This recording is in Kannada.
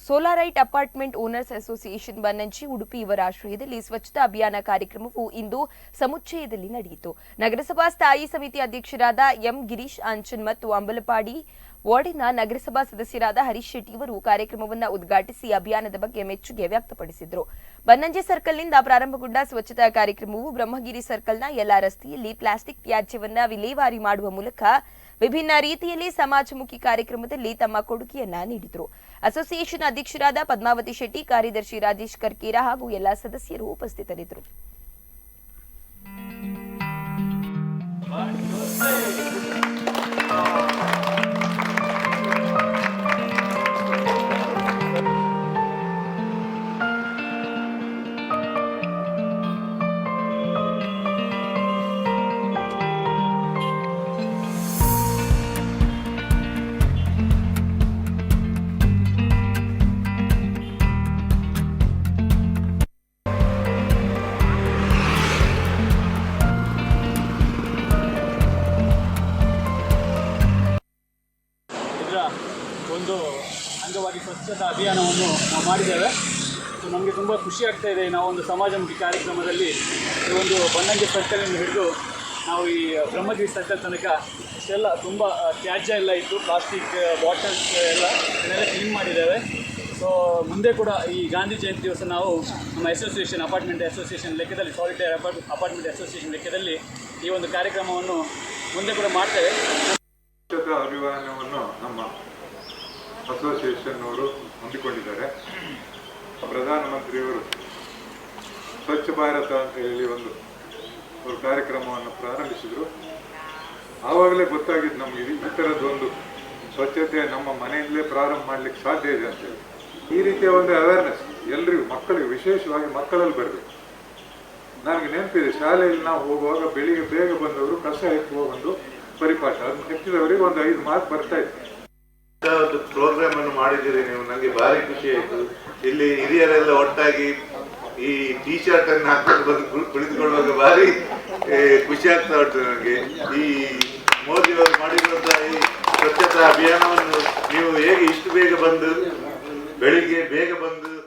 ಸೋಲಾರೈಟ್ apartment owners association Bannanje Udupi ಇವರ ಆಶ್ರಯದಲ್ಲಿ ಸ್ವಚ್ಛತಾ ಅಭಿಯಾನ ಕಾರ್ಯಕ್ರಮವು ಇಂದು ಸಮುಚ್ಚಯದಲ್ಲಿ ನಡೆಯಿತು. ನಗರಸಭಾ ಸ್ಥಾಯಿ ಸಮಿತಿ ಅಧ್ಯಕ್ಷರಾದ ಎಂ ಗಿರೀಶ್ ಆಂಚನ್ ಮತ್ತು ಅಂಬಲಪಾಡಿ ವಾರ್ಡಿನ ನಗರಸಭಾ ಸದಸ್ಯರಾದ ಹರೀಶ್ ಶೆಟ್ಟಿ ಇವರು ಕಾರ್ಯಕ್ರಮವನ್ನು ಉದ್ಘಾಟಿಸಿ ಅಭಿಯಾನದ ಬಗ್ಗೆ ಮೆಚ್ಚುಗೆ ವ್ಯಕ್ತಪಡಿಸಿದರು. ಬನ್ನಂಜಿ ಸರ್ಕಲ್ನಿಂದ ಪ್ರಾರಂಭಗೊಂಡ ಸ್ವಚ್ಛತಾ ಕಾರ್ಯಕ್ರಮವು ಬ್ರಹ್ಮಗಿರಿ ಸರ್ಕಲ್ನ ಎಲ್ಲಾ ರಸ್ತೆಯಲ್ಲಿ ಪ್ಲಾಸ್ಟಿಕ್ ತ್ಯಾಜ್ಯವನ್ನು ವಿಲೇವಾರಿ ಮಾಡುವ ಮೂಲಕ ವಿಭಿನ್ನ ರೀತಿಯಲ್ಲಿ ಸಮಾಜಮುಖಿ ಕಾರ್ಯಕ್ರಮದಲ್ಲಿ ತಮ್ಮ ಕೊಡುಗೆಯನ್ನ ನೀಡಿದರು. ಅಸೋಸಿಯೇಷನ್ ಅಧ್ಯಕ್ಷರಾದ ಪದ್ಮಾವತಿ ಶೆಟ್ಟಿ, ಕಾರ್ಯದರ್ಶಿ ರಾಜೇಶ್ ಕರ್ಕೇರ ಹಾಗೂ ಎಲ್ಲಾ ಸದಸ್ಯರು ಉಪಸ್ಥಿತರಿದ್ದರು. ಒಂದು ಅಂಗವಾಗಿ ಸ್ವಚ್ಛತಾ ಅಭಿಯಾನವನ್ನು ನಾವು ಮಾಡಿದ್ದೇವೆ. ಸೊ ನಮಗೆ ತುಂಬ ಖುಷಿ ಆಗ್ತಾ ಇದೆ. ನಾವು ಒಂದು ಸಮಾಜಮುಖಿ ಕಾರ್ಯಕ್ರಮದಲ್ಲಿ ಈ ಒಂದು ಬನ್ನಂಜಿ ಸರ್ಕಲಿಂದ ಹಿಡಿದು ನಾವು ಈ ಬ್ರಹ್ಮಗಿರಿ ಸರ್ಕಲ್ ತನಕ ಇಷ್ಟೆಲ್ಲ ತುಂಬ ತ್ಯಾಜ್ಯ ಎಲ್ಲ ಇತ್ತು, ಪ್ಲಾಸ್ಟಿಕ್ ಬಾಟಲ್ಸ್ ಇದನ್ನೆಲ್ಲ ಕ್ಲೀನ್ ಮಾಡಿದ್ದೇವೆ. ಸೊ ಮುಂದೆ ಕೂಡ ಈ ಗಾಂಧಿ ಜಯಂತಿ ದಿವಸ ನಾವು ನಮ್ಮ ಅಸೋಸಿಯೇಷನ್ ಅಪಾರ್ಟ್ಮೆಂಟ್ ಅಸೋಸಿಯೇಷನ್ ಲೆಕ್ಕದಲ್ಲಿ ಸಾಲಿಟೇರ್ ಅಪಾರ್ಟ್ಮೆಂಟ್ ಅಸೋಸಿಯೇಷನ್ ಲೆಕ್ಕದಲ್ಲಿ ಈ ಒಂದು ಕಾರ್ಯಕ್ರಮವನ್ನು ಮುಂದೆ ಕೂಡ ಮಾಡ್ತೇವೆ. ಸ್ವಚ್ಛತಾ ಅಭಿಯಾನವನ್ನು ನಮ್ಮ ಅಸೋಸಿಯೇಷನ್ ಅವರು ಹೊಂದಿಕೊಂಡಿದ್ದಾರೆ. ಪ್ರಧಾನಮಂತ್ರಿಯವರು ಸ್ವಚ್ಛ ಭಾರತ ಅಂತ ಹೇಳಿ ಒಂದು ಕಾರ್ಯಕ್ರಮವನ್ನು ಪ್ರಾರಂಭಿಸಿದರು. ಆವಾಗಲೇ ಗೊತ್ತಾಗಿದ್ದು ನಮಗೆ ಈ ಥರದ್ದೊಂದು ಸ್ವಚ್ಛತೆ ನಮ್ಮ ಮನೆಯಲ್ಲೇ ಪ್ರಾರಂಭ ಮಾಡಲಿಕ್ಕೆ ಸಾಧ್ಯ ಇದೆ ಅಂತೇಳಿ. ಈ ರೀತಿಯ ಒಂದು ಅವೇರ್ನೆಸ್ ಎಲ್ಲರಿಗೂ, ಮಕ್ಕಳಿಗೆ ವಿಶೇಷವಾಗಿ ಮಕ್ಕಳಲ್ಲಿ ಬರಬೇಕು. ನನಗೆ ನೆನಪಿದೆ, ಶಾಲೆಯಲ್ಲಿ ನಾವು ಹೋಗುವಾಗ ಬೆಳಿಗ್ಗೆ ಬೇಗ ಬಂದವರು ಕಸ ಎತ್ತುವ ಒಂದು ಪರಿಪಾಠ, ಅದನ್ನು ಹೆಚ್ಚಿದವರಿಗೆ ಒಂದು 5 ಮಾರ್ಕ್ ಬರ್ತಾ ಇತ್ತು. ಒಂದು ಪ್ರೋಗ್ರಾಮ್ ಅನ್ನು ಮಾಡಿದ್ದೀರಿ ನೀವು, ನನಗೆ ಭಾರಿ ಖುಷಿ ಆಯಿತು. ಇಲ್ಲಿ ಹಿರಿಯರೆಲ್ಲ ಒಟ್ಟಾಗಿ ಈ ಟೀ ಶರ್ಟ್ ಅನ್ನು ಹಾಕೊಂಡು ಬಂದು ಕುಳಿತುಕೊಳ್ಳುವಾಗ ಭಾರಿ ಖುಷಿ ಆಗ್ತಾ ಉಂಟು ನನಗೆ. ಈ ಮೋದಿ ಅವರು ಮಾಡಿರುವಂತಹ ಈ ಸ್ವಚ್ಛತಾ ಅಭಿಯಾನವನ್ನು ನೀವು ಹೇಗೆ ಇಷ್ಟು ಬೇಗ ಬಂದು ಬೆಳಿಗ್ಗೆ ಬೇಗ ಬಂದು